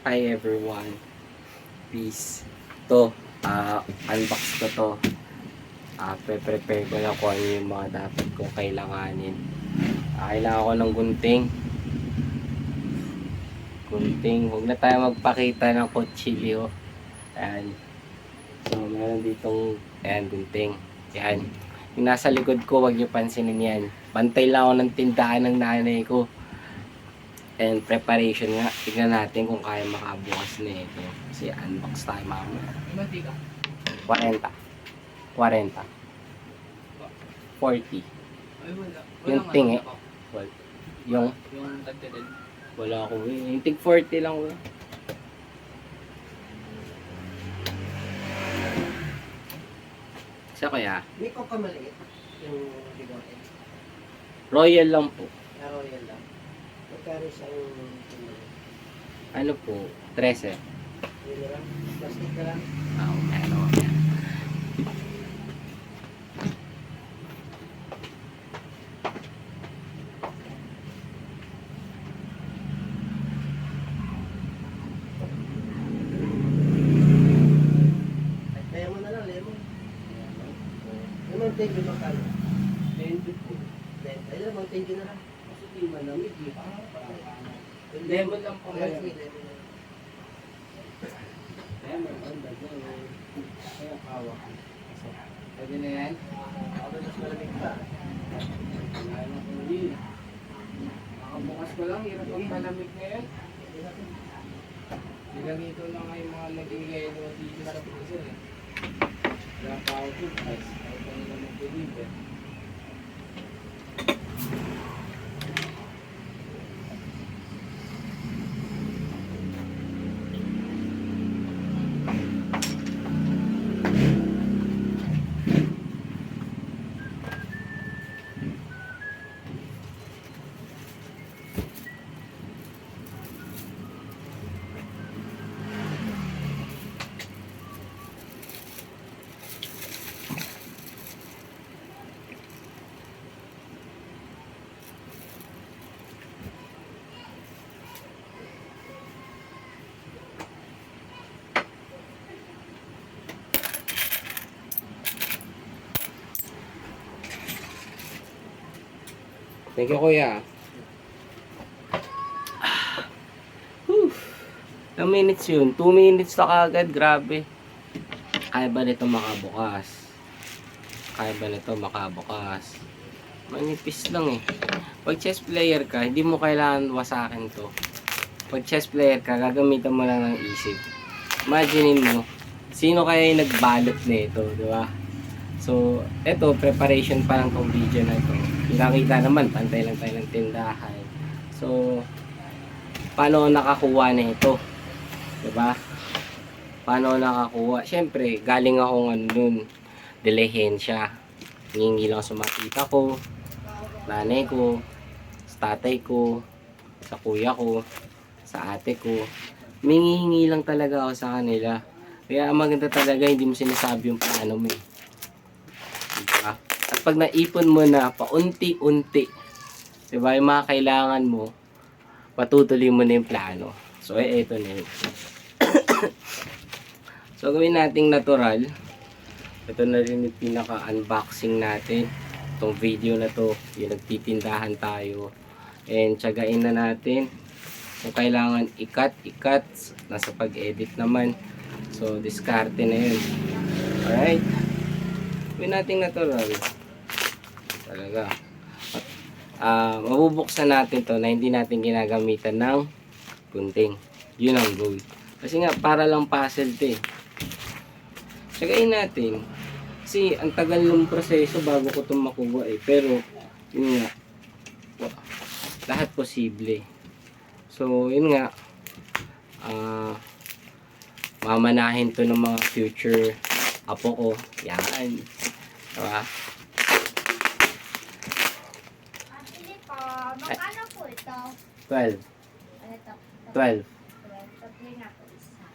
Hi everyone. Peace. To, unbox ko to. Prepare ko na kung ano yung mga dapat kong kailanganin. Kailangan ko ng gunting. Huwag na tayo magpakita ng kutsilyo. Ayan. So, meron ditong, ayan, gunting. Ayan. Yung nasa likod ko, huwag niyo pansinin yan. Bantay lang ako ng tindahan ng nanay ko. And preparation nga. Tignan natin kung kaya makabukas na ito. Kasi unbox tayo mamaya. 40. 40. 40. Ay, wala. Yung ting eh. Well, yung tagteded. wala ko eh. Yung tig 40 lang ko. Isa kaya? May coca maliit. Yung bigote. Royal lang po. Royal lang. Magkano isang Ano po? 13. yun na lang? Plastic na lang? Ano? Lemon na lang, lemon. Lemon thank you magkano? 20 po. Ay, lemon thank you na lang. Kasi di malamig eh. Lemon lang po Ayan, ngayon. sige, lemon na lang. Lemon, ang bago. Kaya hawak. Pwede na yan? Ako mas malamig pa. Wala na po yun. Nakabukas ko lang, hirap ang malamig ngayon. Nilagay ko lang ay mga naging yelo dito sa freezer eh. Wala pa ako toothpaste. Ayaw pa nila mag-deliver. Thank you, kuya. Ilang minutes yun? 2 minutes na kagad. Grabe. Kaya ba nito makabukas? Manipis lang eh. Pag chess player ka, hindi mo kailangan wasakin to. Pag chess player ka, gagamitan mo lang ng isip. Imaginin mo, sino kaya yung nagbalot nito, di ba? So, eto, preparation pa lang tong video na ito. Nakita naman, pantay lang tayo ng tindahan. So, paano nakakuha na ito? Diba? Paano nakakuha? Siyempre, galing akong dilihensya. Hingi lang sa mga tita ko, nanay ko, sa tatay ko, sa kuya ko, sa ate ko. Mingihingi lang talaga ako sa kanila. Kaya ang maganda talaga, hindi mo sinasabi yung plano mo. Diba? At pag naipon mo na paunti-unti, diba, yung mga kailangan mo, patutuloy mo na yung plano. So, eto na yun. So, gawin nating natural. Ito na rin yung pinaka-unboxing natin. Itong video na to, yung nagtitindahan tayo. And, tiyagain na natin. Kung kailangan ikat. Nasa pag-edit naman. So, diskarte na yun. Alright. Gawin nating natural. Talaga. Mabubuksan natin to na hindi natin ginagamitan ng gunting. Yun ang goal. Kasi nga, para lang puzzle to eh. Tsagain natin. Kasi, ang tagal ng proseso bago ko itong makuha eh. Pero, yun nga. Lahat posible. So, yun nga. Mamanahin to ng mga future apo ko. Yan. Diba? Magkano po ito? 12. Ano ito? 12. Tatlo na po isa.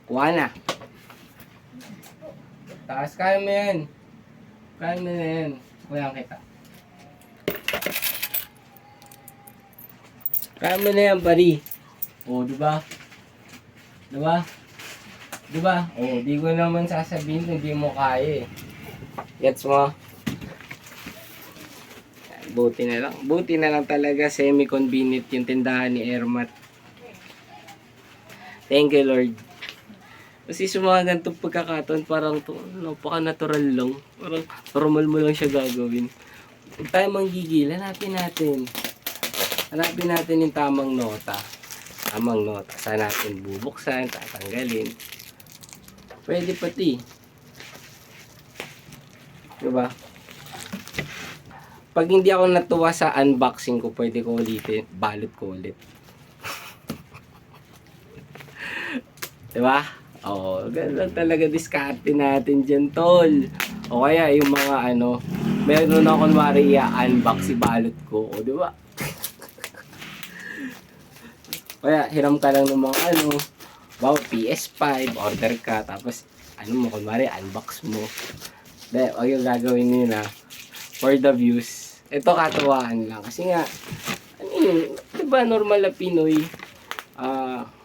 Kuha na. Taas, kaya mo yan. Kaya mo na yan. Kuya kita. Kaya mo na yan, pari. O, diba? Diba? Diba? Oh, di ko naman sasabihin kung di mo kaya eh. Gets mo? Buti na lang. Buti na lang talaga semi-convenient yung tindahan ni Ermat. Thank you, Lord. Kasi sa mga ganitong pagkakataon, parang to, napaka-natural lang. Parang normal mo lang siya gagawin. Kung tayo manggigil, hanapin natin. Hanapin natin yung tamang nota. Tamang nota. Saan natin bubuksan, tatanggalin. Pwede pati. Diba? Pag hindi ako natuwa sa unboxing ko, pwede ko ulitin. Balot ko ulit. Diba? Oo, ganun talaga diskarte natin dyan, tol. O kaya yung mga ano, meron na kunwari i-unbox si balot ko. O diba? Kaya hiram ka lang ng mga ano, wow, PS5, order ka, tapos ano mo, kunwari unbox mo. Dahil, wag yung gagawin nyo na for the views. Ito katuwaan lang. Kasi nga, ano yun, diba normal na Pinoy,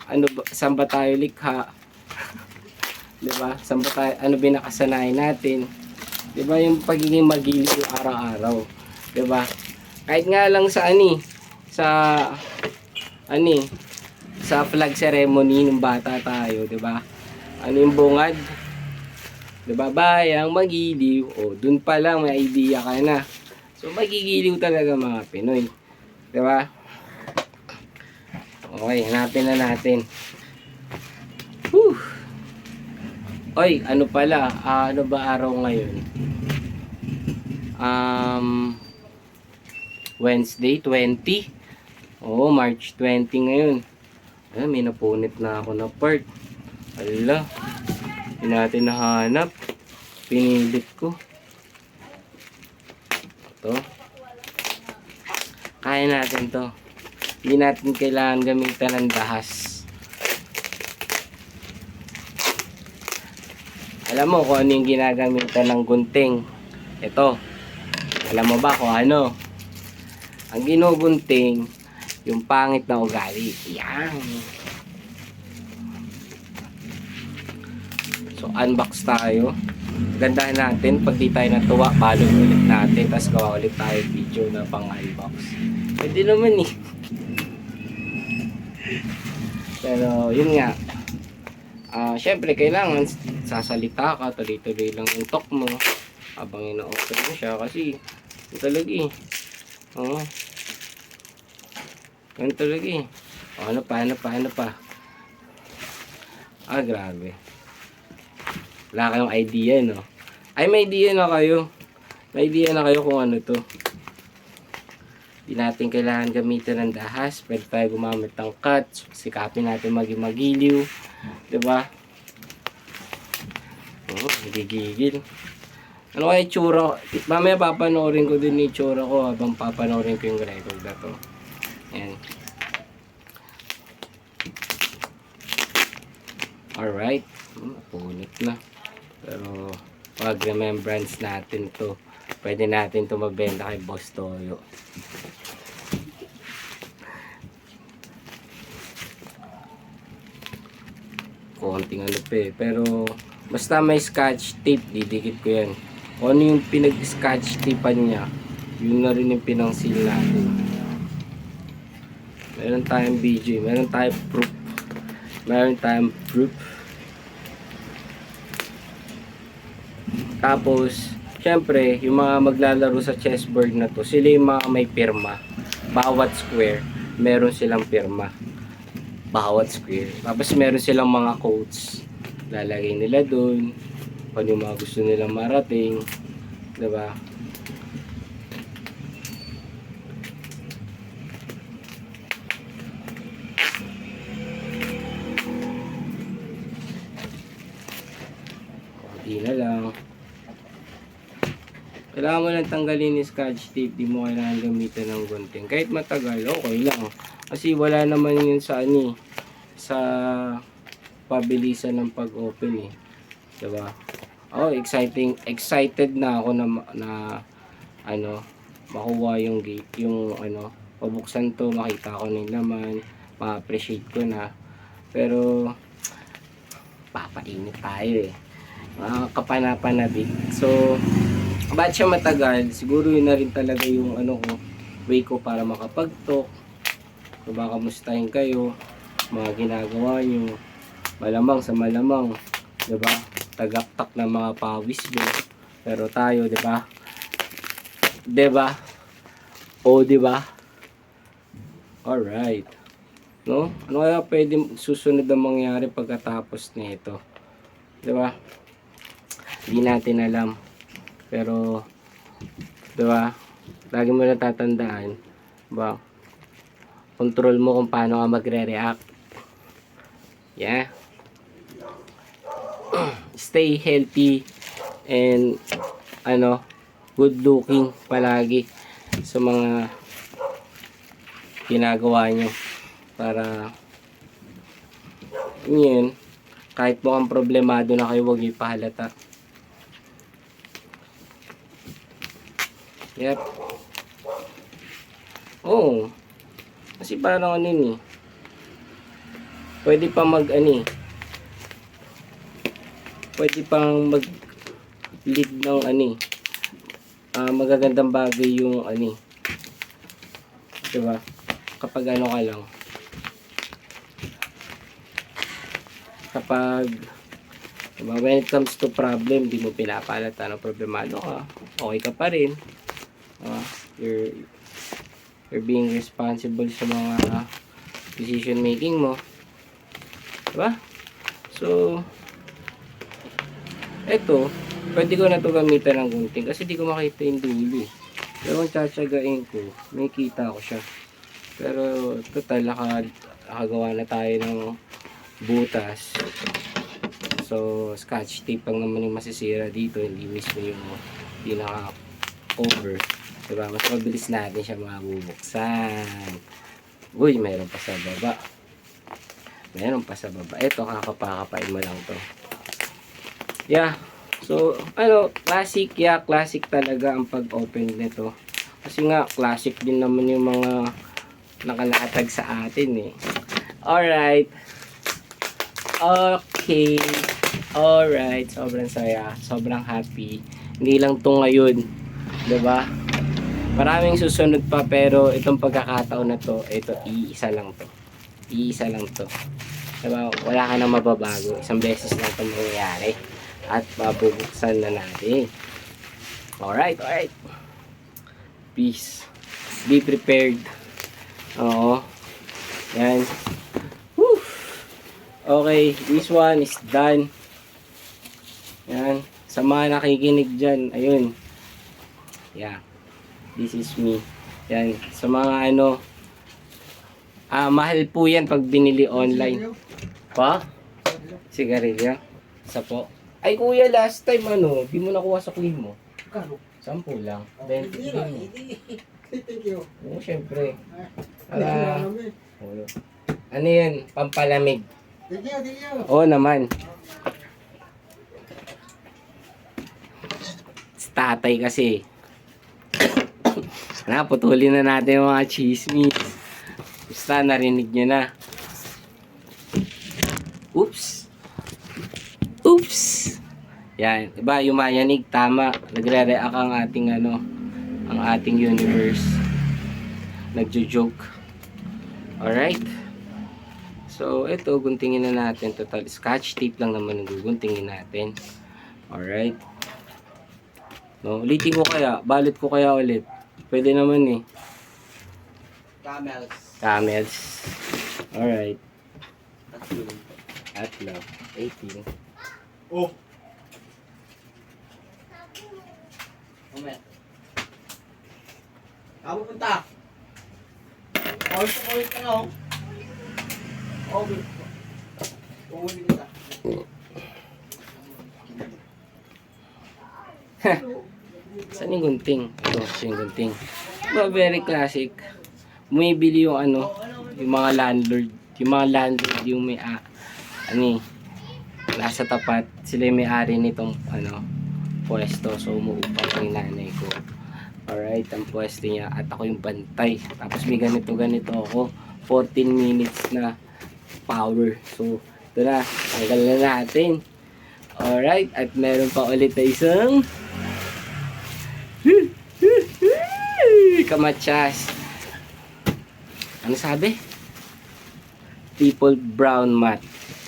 ano ba, saan ba tayo likha? Diba? Saan ba tayo, ano binakasanayan natin? Diba yung pagiging magiliw araw-araw? Diba? Kahit nga lang sa sa flag ceremony ng bata tayo, diba? Ano yung bungad? Diba? Bayang magiliw. O, dun pa lang may idea ka na. So, magigiliw talaga mga Pinoy. Diba? Okay, hanapin na natin. Whew! Oy, ano pala? Ano ba araw ngayon? Wednesday 20? Oo, March 20 ngayon. Ay, may napunit na ako na part. Ala, hindi natin nahanap. Pinilit ko. Ito. Kaya natin to. Hindi natin kailangan gamitan ng dahas. Alam mo kung ano yung ginagamitan ng gunting. Ito. Alam mo ba kung ano? Ang ginugunting, yung pangit na ugali. Yan. So, unbox tayo. Gandahan natin. Pag di tayo natuwa, balot ulit natin. Tapos gawa ulit tayo video na pang unbox. Pwede naman eh. Pero, yun nga. Syempre, kailangan sasalita ka. Tuloy-tuloy lang yung talk mo. Habang ina-open mo siya. Kasi, yun talaga eh. Oo. Yun talaga eh. Ano pa? Grabe. Wala kayong idea, no? Ay, may idea na kayo. May idea na kayo kung ano to. Hindi natin kailangan gamitin ng dahas. Pwede tayo gumamit ng cut. Sikapin natin maging magiliw. Diba? Hindi gigil. Ano kaya itsura? Mamaya papanoorin ko din yung itsura ko habang papanoorin ko yung record na to. Ayan. Alright. Punit na. Pero pag remembrance natin to, pwede natin to mabenta kay Boss Toyo. Konting ano pa eh. Pero basta may scotch tape, didikit ko yan. Kung ano yung pinag-scotch tapean niya, yun na rin yung pinang-seal natin. Meron tayong BJ, meron tayong proof. Meron tayong proof. Tapos, syempre, yung mga maglalaro sa chessboard na to, sila yung mga may pirma. Bawat square, meron silang pirma. Bawat square. Tapos, meron silang mga codes. Lalagay nila dun. Kung yung mga gusto nilang marating. Diba? Kunti na lang. Kailangan mo lang tanggalin yung scotch tape, di mo kailangan gamitin ng gunting. Kahit matagal, okay lang. Kasi wala naman yun sa sa pabilisan ng pag-open eh. Diba? Oh, excited na ako na makuha yung gate, yung pabuksan to, makita ko na yung laman, ma-appreciate ko na. Pero papainit tayo eh. Kapanapanabik. So, ba't siya matagal? Siguro yun na rin talaga yung ano ko, way ko para makapag-talk. So, baka kamustahin kayo, mga ginagawa nyo. Malamang sa malamang, diba? Tagaktak ng mga pawis mo. Pero tayo, diba? Diba? O, diba? Alright. No? Ano kaya pwede susunod na mangyari pagkatapos nito? Diba? Hindi natin alam. Pero, diba? Lagi mo na tatandaan. Diba? Control mo kung paano ka magre-react. Yeah. Stay healthy and good looking palagi sa mga ginagawa nyo para yun, kahit mukhang problemado na kayo, huwag nyo ipahalata. Yep. Oh, kasi parang ano yun eh, pwede pa pwede pang mag lead ng magagandang bagay yung diba? Kapag ka lang, kapag diba, when it comes to problem, di mo pinapalata ng problemado ka, okay ka pa rin. You're being responsible sa mga decision making mo, diba? So eto, pwede ko na to gamitan ng gunting kasi di ko makita yung dulo eh. Pero kung tsatsagain ko, may kita ko siya. Pero total, nakagawa na tayo ng butas. So, scotch tape lang naman yung masisira dito. Hindi mismo yung pinaka-cover. Diba? Mas mabilis natin siya mabubuksan. Uy, mayroon pa sa baba. Mayroon pa sa baba. Ito, kakapakapain mo lang to. Yeah. So, classic. Yeah, classic talaga ang pag-open nito. Kasi nga, classic din naman yung mga nakalatag sa atin eh. Alright. Okay. Alright. Sobrang saya. Sobrang happy. Hindi lang to ngayon. Diba? Maraming susunod pa pero itong pagkakataon na to, ito, iisa lang to. Iisa lang to. Diba? Wala ka na mababago. Isang beses lang ito mangyayari. At mabubuksan na natin. Alright. Peace. Be prepared. Oo. Yan. Woo! Okay, this one is done. Yan. Sa mga nakikinig dyan, ayun. Yeah. This is me. Yan. Sa mga mahal po yan pag binili online. Pa? Sigarilyo? Isa po. Ay kuya, last time di mo nakuha sa queen mo. Kano? 10 lang. 20 Hindi na, hindi. Thank you. Oo, syempre. Thank Ano yan? Pampalamig. you. Oo naman. Tatay kasi. Putulin na natin yung mga chismis. Basta narinig nyo na. Oops. Yan, diba yung mayanig, tama. Nagre-react ang ating ang ating universe. Nagjo-joke. Alright. So, ito, guntingin na natin. Total, scotch tape lang naman ang guguntingin natin. Alright. No, ulitin ko kaya. Balot ko kaya ulit. Pwede naman eh. Camels. Alright. Atlo. 18. Oh. Kamu punta. Oy ka na. Okay. Uuwi kita. Saan yung gunting? Ito, yung gunting. Diba, very classic. Bumibili yung yung mga landlord. Yung may nasa tapat. Sila yung may-ari nitong pwesto. So, umuupang yung nanay ko. Alright, ang pwesto niya. At ako yung bantay. Tapos may ganito ako. 14 minutes na power. So, Ito na, tanggal na natin. Alright, at meron pa ulit na isang kamatsas. Ano sabi? Triple brown mat.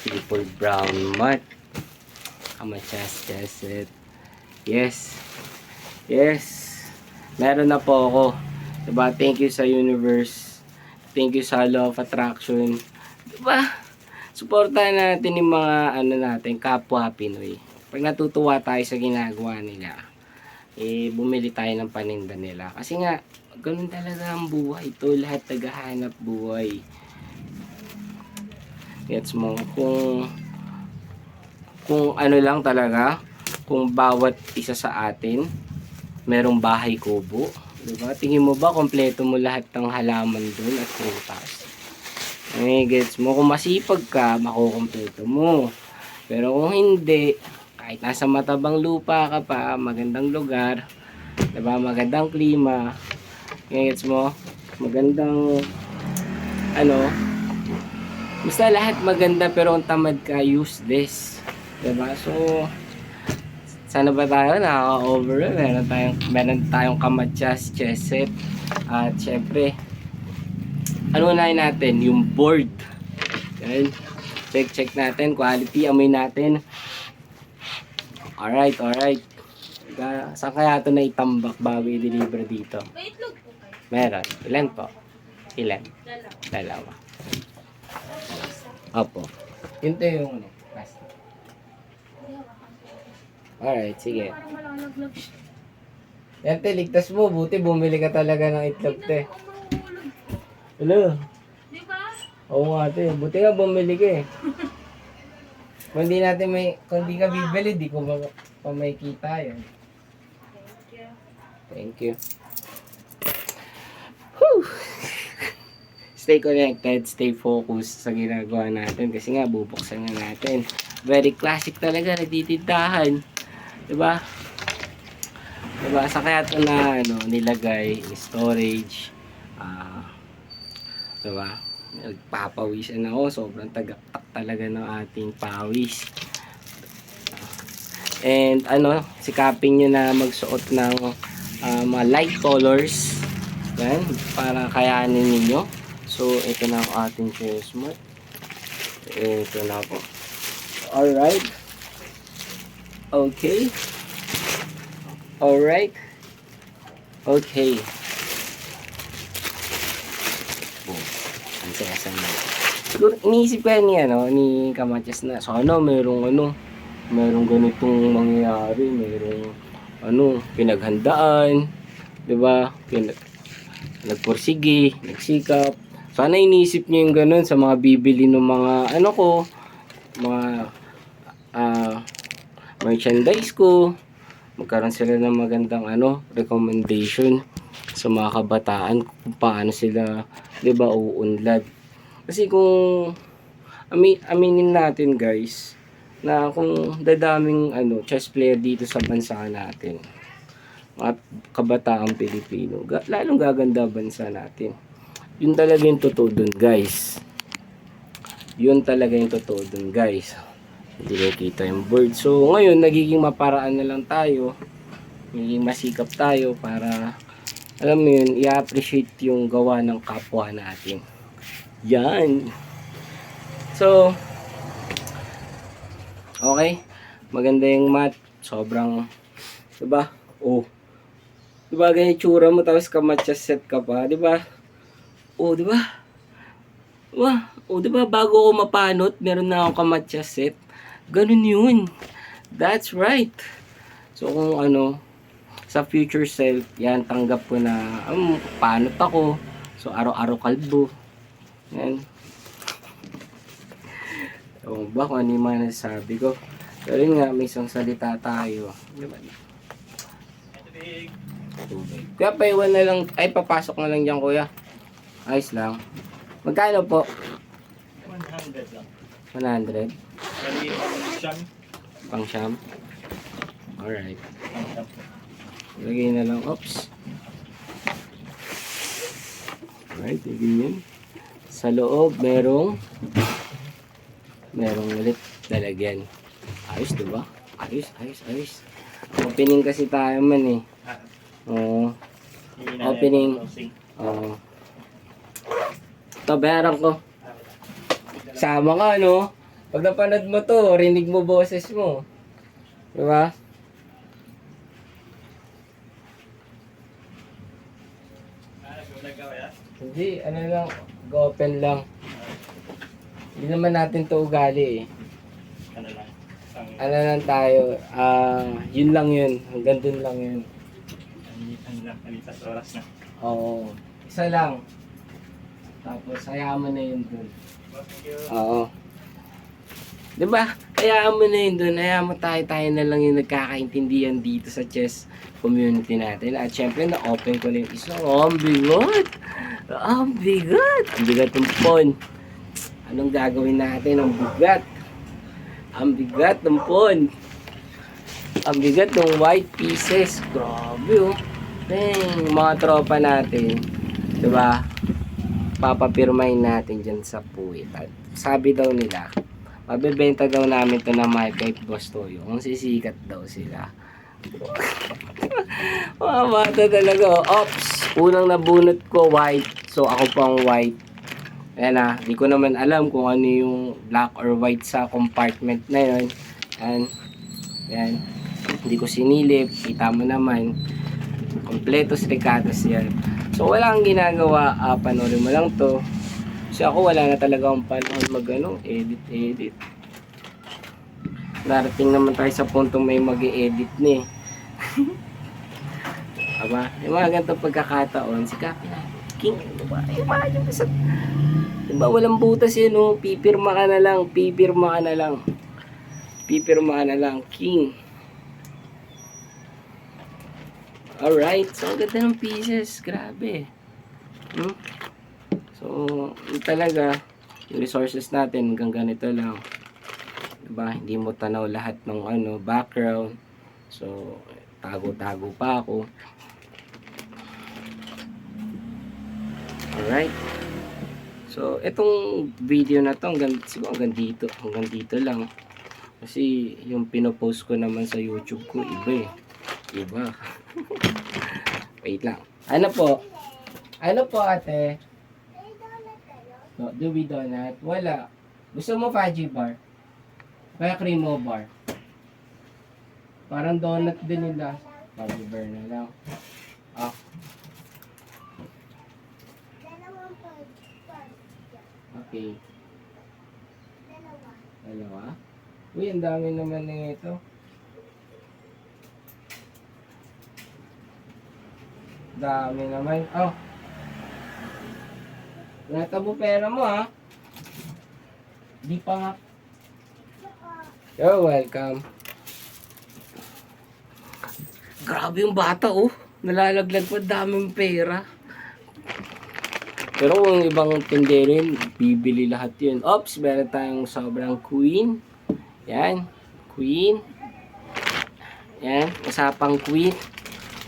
Triple brown mat. Kamatsas set. Yes. Yes. Meron na po ako. Diba? Thank you sa universe. Thank you sa law of attraction. Diba? Suportahan natin yung mga ano natin, kapwa Pinoy. Pag natutuwa tayo sa ginagawa nila, bumili tayo ng paninda nila. Kasi nga, ganun talaga ang buhay. Ito lahat naghahanap buhay. Gets mo? Kung ano lang talaga, kung bawat isa sa atin, merong bahay kubo. Diba? Tingin mo ba, kompleto mo lahat ng halaman dun at prutas? Gets mo? Kung masipag ka, makukompleto mo. Pero kung hindi, kahit nasa matabang lupa ka pa, magandang lugar, diba? Magandang klima, gets mo? Magandang, basta lahat maganda pero kung tamad ka, useless. Diba? So, sana ba tayo nakaka-over? Meron tayong kamatsas, cheset, at syempre, ano unahin natin? Yung board. Yan. Check natin. Quality. Amoy natin. Alright. Saan kaya ito na itambak bago i-deliver dito? May itlog po kayo. Meron. Ilan po? Ilan? Dalawa. Opo. Yun to yung plastic. Alright. Sige. Parang malalaglag siya. Yan te, ligtas mo. Buti bumili ka talaga ng itlog te. Mahulog. Hello. Di ba? Oo nga te. Buti nga bumili ka eh. Kung hindi ka bibili, di ko pa may kita yan. Thank you. Whew. Stay connected, stay focused sa ginagawa natin kasi nga bubuksan na natin. Very classic talaga, nagtitindahan. Diba? Sa kaya ito na nilagay, storage. Diba? Nagpapawisan ako. Sobrang tagaktak talaga ng ating pawis. And sikapin nyo na magsuot ng mga light colors. Yan, para kayanin ninyo. So, ito na ang ating chest mat. Ito na po. Alright. Okay. Alright. Okay. Ang saya na. Siguro iniisip ko yan ni Kamatsas na sana merong ganitong mangyayari, merong pinaghandaan, 'di ba? Nagpursige, nagsikap. Sana iniisip niyo yung ganun sa mga bibili ng mga mga merchandise ko. Magkaroon sila ng magandang recommendation sa mga kabataan kung paano sila, 'di ba, uunlad. Kasi kung aminin natin guys na kung dadaming chess player dito sa bansa natin, mga kabataang Pilipino, lalong gaganda bansa natin. Yun talaga yung totoo dun guys. Hindi nakikita yung board. So ngayon nagiging maparaan na lang tayo, nagiging masikap tayo para alam mo yun, i-appreciate yung gawa ng kapwa natin. Yan. So, okay. Maganda yung mat. Sobrang, diba? Diba ganyan tsura mo tapos kamatsas set ka pa, diba? Diba? Diba bago ako mapanot, meron na akong kamatsas set. Ganun yun. That's right. So, kung sa future self, yan, tanggap ko na, panot ako. So, araw-araw kalbo. Yan. So, ba kung ano yung mga nasasabi ko. Pero yun nga, may isang salita tayo. Diba? Tubig. Kuya, paiwan na lang. Ay, papasok na lang dyan, kuya. Ayos lang. Magkano po? 100 lang. 100? Bali, siyam. Pang siyam? Alright. Siyam. Lagay na lang. Oops. Alright, ganyan. Sa loob, merong merong ulit lalagyan. Ayos, diba? Ayos, ayos, ayos. Opening kasi tayo man eh. Oo. Opening. Oo. Ito, bayaran ko. Sama ka, no? Pag napanood mo to, rinig mo boses mo. Diba? Hindi, ano lang, go-open lang. Hindi naman natin to ugali eh. Ano lang tayo, yun lang yun. Hanggang dun lang yun. Alitas oras na. Oo. Isa lang. Tapos, hayaan mo na yun dun. Oo. Diba? Hayaan mo na yun dun. Hayaan mo tayo na lang yung nagkakaintindihan dito sa chess community natin. At syempre, na-open ko na yung isa. Oh, ang bigot! Ang bigat! Ang bigat ng phone. Anong gagawin natin? Ang bigat. Ang bigat ng phone. Ang bigat ng white pieces. Grabe oh. Dang, mga tropa natin. Diba? Papapirmahin natin dyan sa puwit. At sabi daw nila, mabibenta daw namin to na mahal kay Boss Toyo. Kung sisikat daw sila. Mga bata talaga. Ops! Unang nabunot ko white. So ako pang white. Ayan na. Di ko naman alam kung ano yung black or white sa compartment na yun. Ayan. Hindi ko sinilip. Kita mo naman. Kompletos ricatos yan. So wala kang ginagawa. Panoorin mo lang to. Kasi ako wala na talaga akong panahon edit. Darating naman tayo sa puntong may mag-i-edit ni. Aba, yung mga ganitong pagkakataon, si Kapi na, King, diba? Yung mga yung isa, diba walang butas yun, oh. Pipirma ka na lang, King. Alright, so ang ganda ng pieces, grabe. So, yun talaga, yung resources natin hanggang ganito lang. Diba? Hindi mo tanaw lahat ng background. So, tago-tago pa ako. Alright. So, itong video na to, siguro hanggang dito lang. Kasi, yung pinopost ko naman sa YouTube ko, iba eh. Iba. Wait lang. Ano po ate? No, Dewey Donut? Wala. Gusto mo fudgy bar? Kaya creamo bar? Parang donut din nila. Fudgy bar na lang. Ah. Okay. Dalawa? Uy, ang dami naman nito. Dami naman. Oh. Natabo pera mo ha. Di pa nga. You're welcome. Grabe yung bata oh. Nalalaglag pa, daming pera. Pero kung ibang tinderin, bibili lahat yun. Oops, meron tayong sobrang queen. Yan. Queen. Yan. Usapang queen.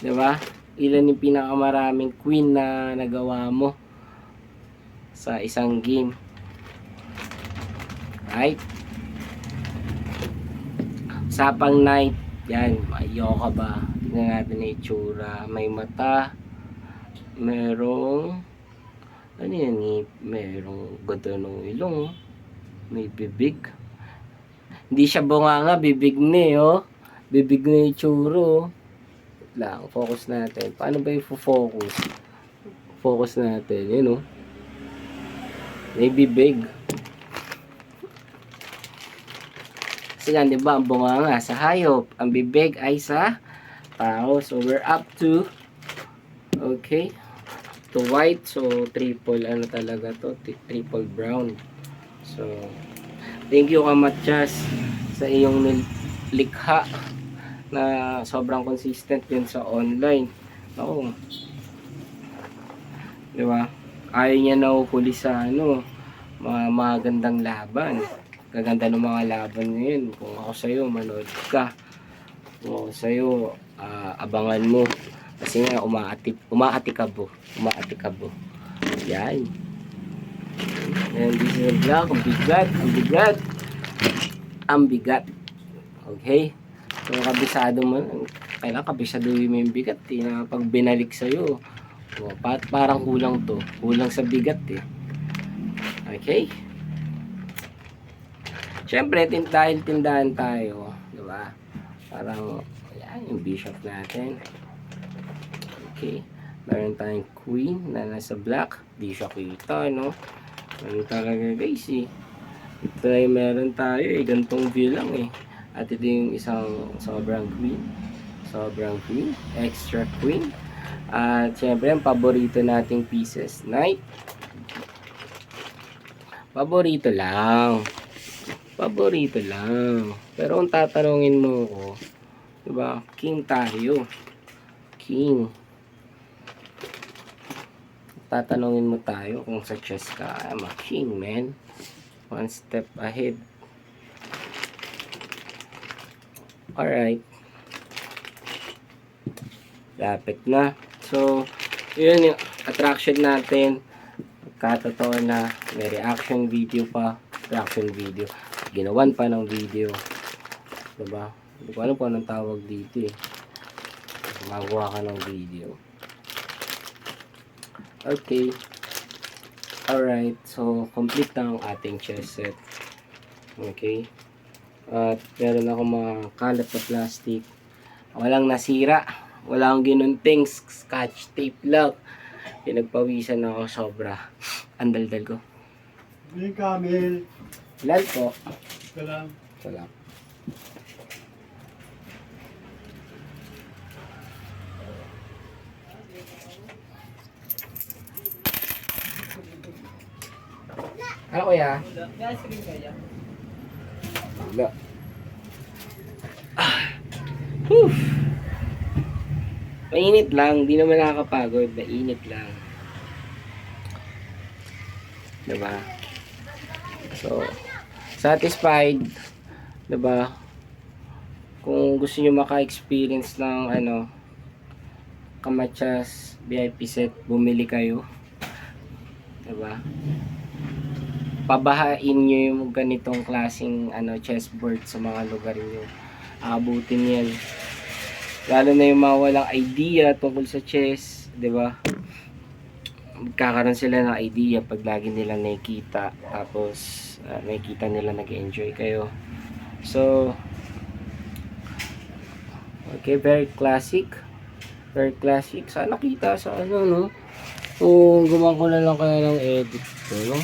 Diba? Ilan yung pinakamaraming queen na nagawa mo sa isang game. Right? Usapang knight. Yan. Mayoka ba? Tingnan natin na itsura. May mata. Merong ano yan eh? Merong ganda ng ilong. May bibig. Hindi siya bunganga. Bibig na eh oh. Bibig na itsura oh. Lang, focus natin. Paano ba i-focus? Focus natin, yun oh. May bibig. Kasi nga, di ba, ang bunganga sa hayop. Ang bibig ay sa tao. So, we're up to okay. To white. So, triple, ano talaga to? Triple brown. So, thank you Kamatyas sa iyong likha na sobrang consistent yun sa online. Oo. Diba? Ayaw niya na huli sa mga magandang laban. Gaganda ng mga laban ngayon. Kung ako sa'yo, manood ka. Kung ako sa'yo, abangan mo. Kasi nga, umaatikabo. Yan. And this is a vlog. Ang bigat. ang bigat. Okay? So, kabisado mo, kailangan kabisaduhin mo yung bigat eh, na pag binalik sa'yo, parang kulang to. Kulang sa bigat eh. Okay? Siyempre, tindahan tayo. Diba? Parang, yan, yung bishop natin. Okay. Meron tayong queen na nasa black. Di siya kita, no? Meron talaga guys eh. Ito ay meron tayo eh. Gantong view lang eh. At ito yung isang sobrang queen. Sobrang queen. Extra queen. At syempre, ang paborito nating pieces. Knight. Paborito lang. Paborito lang. Pero kung tatanungin mo ko, diba? King tayo. King. Tatanungin mo tayo kung sa chess ka, I'm a king, man. One step ahead. Alright. Lapit na. So, yun yung attraction natin. Katotoo na may reaction video pa. Reaction video. Ginawan pa ng video. Diba? Hindi ko alam kung anong tawag dito eh. Magawa ka ng video. Okay. Alright. So, complete na ang ating chess set. Okay. At meron ako mga kalat na plastic. Walang nasira. Walang ginunting. Scotch tape lang. Pinagpawisan ako sobra. Ang daldal ko. Hey, Camille. Lal po. Salam. Salam. Ano kuya? Guys, rin kaya. Wala. Whew. Mainit lang, di naman nakakapagod, mainit lang. Diba? So, satisfied, diba? Kung gusto niyo maka-experience ng Kamatsas VIP set, bumili kayo. Diba? Pabahain nyo yung ganitong klaseng chessboard sa mga lugar nyo. Aabutin yan. Lalo na yung mga walang idea tungkol sa chess, di ba? Magkakaroon sila ng idea pag lagi nila nakikita. Tapos, nakikita nila nag-enjoy kayo. So, okay, very classic. Very classic. Sana kita sa no? Kung gumawa ko na lang kaya ng edit ko, no?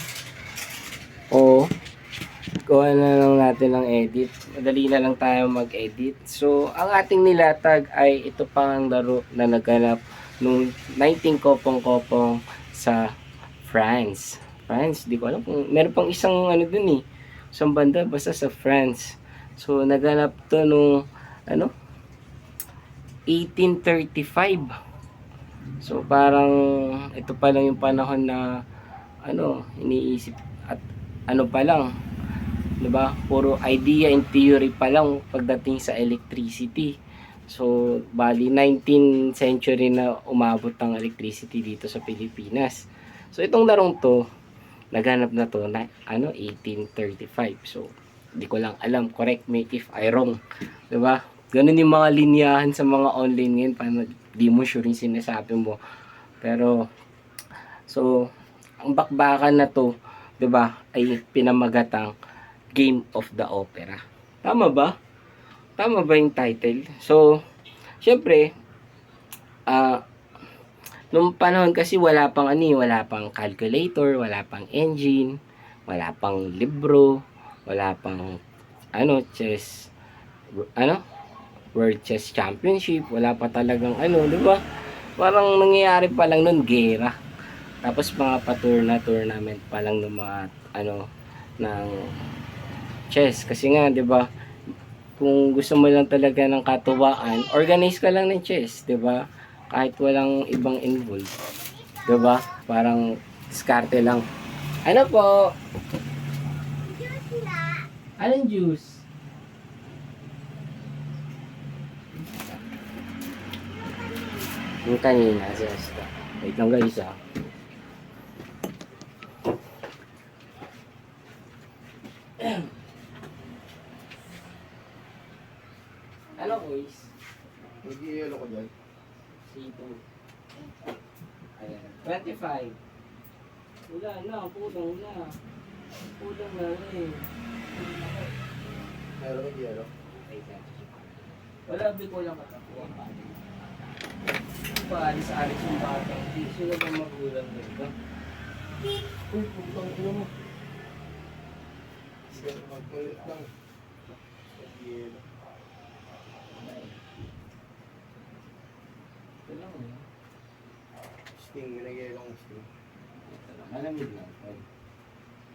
O gawa na lang natin ng edit. Madali na lang tayo mag-edit. So, ang ating nilatag ay ito pang laro na naganap nung 19 kopong-kopong sa France. France, di ko alam kung meron pang isang dun eh. Isang banda basta sa France. So, naganap to nung 1835. So, parang ito pa lang yung panahon na iniisip at pa lang, 'di ba? Puro idea and theory pa lang pagdating sa electricity. So, bali 19th century na umabot ang electricity dito sa Pilipinas. So, itong larong to, naganap na to na 1835. So, hindi ko lang alam, correct me if I wrong. 'Di ba? Ganun yung mga linyahan sa mga online ngayon, paano di mo sure yung sinasabi mo. Pero, so, ang bakbakan na to, 'di ba, ay pinamagatang Game of the Opera. Tama ba? Tama ba yung title? So, syempre, nung panahon kasi wala pang wala pang calculator, wala pang engine, wala pang libro, wala pang chess, World Chess Championship, wala pa talagang 'di ba? Parang nangyayari pa lang nun gera. Tapos mga tournament pa lang ng mga ng chess kasi nga 'di ba? Kung gusto mo lang talaga ng katuwaan, organize ka lang ng chess, 'di ba? Kahit walang ibang involved. 'Di ba? Parang diskarte lang. Ano po? Anong juice? Yung kanina, siesta. Wait lang guys boys. Nag-i-yelo ko dyan. C2. Ayan. 25. Wala na, kulang na. Kulang na rin. Meron nag-yelo. Wala, ko lang katakuha pa. Paalis-alis yung batang. Hindi sila ba magulang dito? Uy, putang ina mo. Sige, magkulit lang. Nag-yelo. Ito lang eh. Sting, may nag-yelo kong sting. Ito lang. Malamig lang.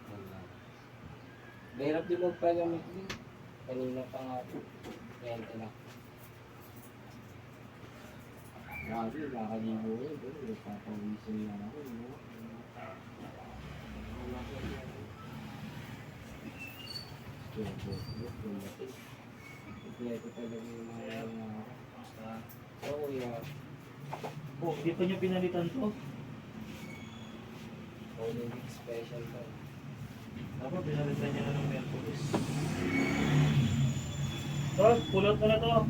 Wala. Mahirap din magpalamig din. Kanina pa nga po. Kaya ito lang. Grabe, nakakaligo ko. Papawisin na ako. No? Ito talaga yung mga oo, yeah. Oh, hindi pa niyo pinalitan to. Olympic special to. Dapat pinalitan niya na ng Mercury. Oh, pulot ko na to.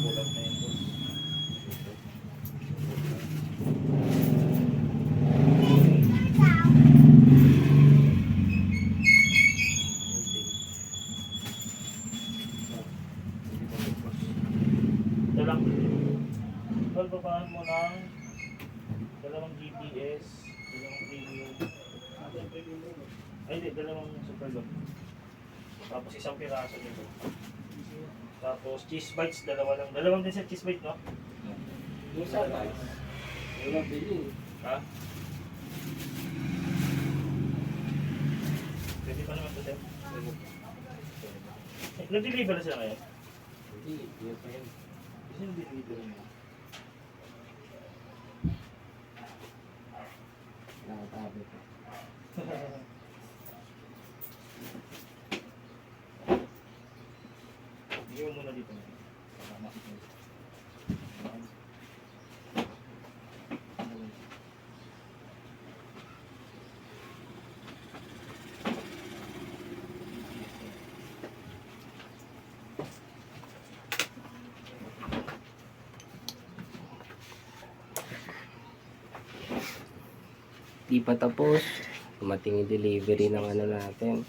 Pulot na yun. Ito lang. Tol, babaan mo ng dalawang GPS, dalawang premium. Ay, hindi, dalawang superlock. Tapos isang piraso nito. Tapos cheese bites, dalawa lang. Dalawang din sa cheese bite, no? Yung sa guys, yung nabili. Ha? Pwede pa naman ito, sir. Nag-deliver na sila ngayon? Hindi, yun pa yun. Kasi nag-deliver na. Nakatabi ko. Bigyan mo muna dito. Para makita mo. Di pa tapos. Dumating yung delivery ng ano natin.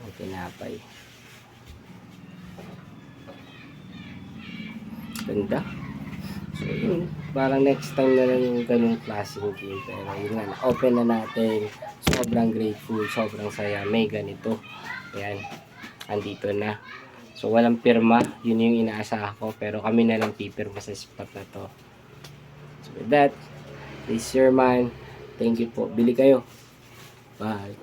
Ang tinapay. Ganda. So yun. Parang next time na lang yung ganung klaseng game. Pero yun nga, open na natin. Sobrang grateful. Sobrang saya. May ganito. Ayan. Andito na. So walang pirma. Yun yung inaasahan ko. Pero kami na lang pipirma sa spot na to. So with that, this is your man. Thank you po. Bili kayo. Bye.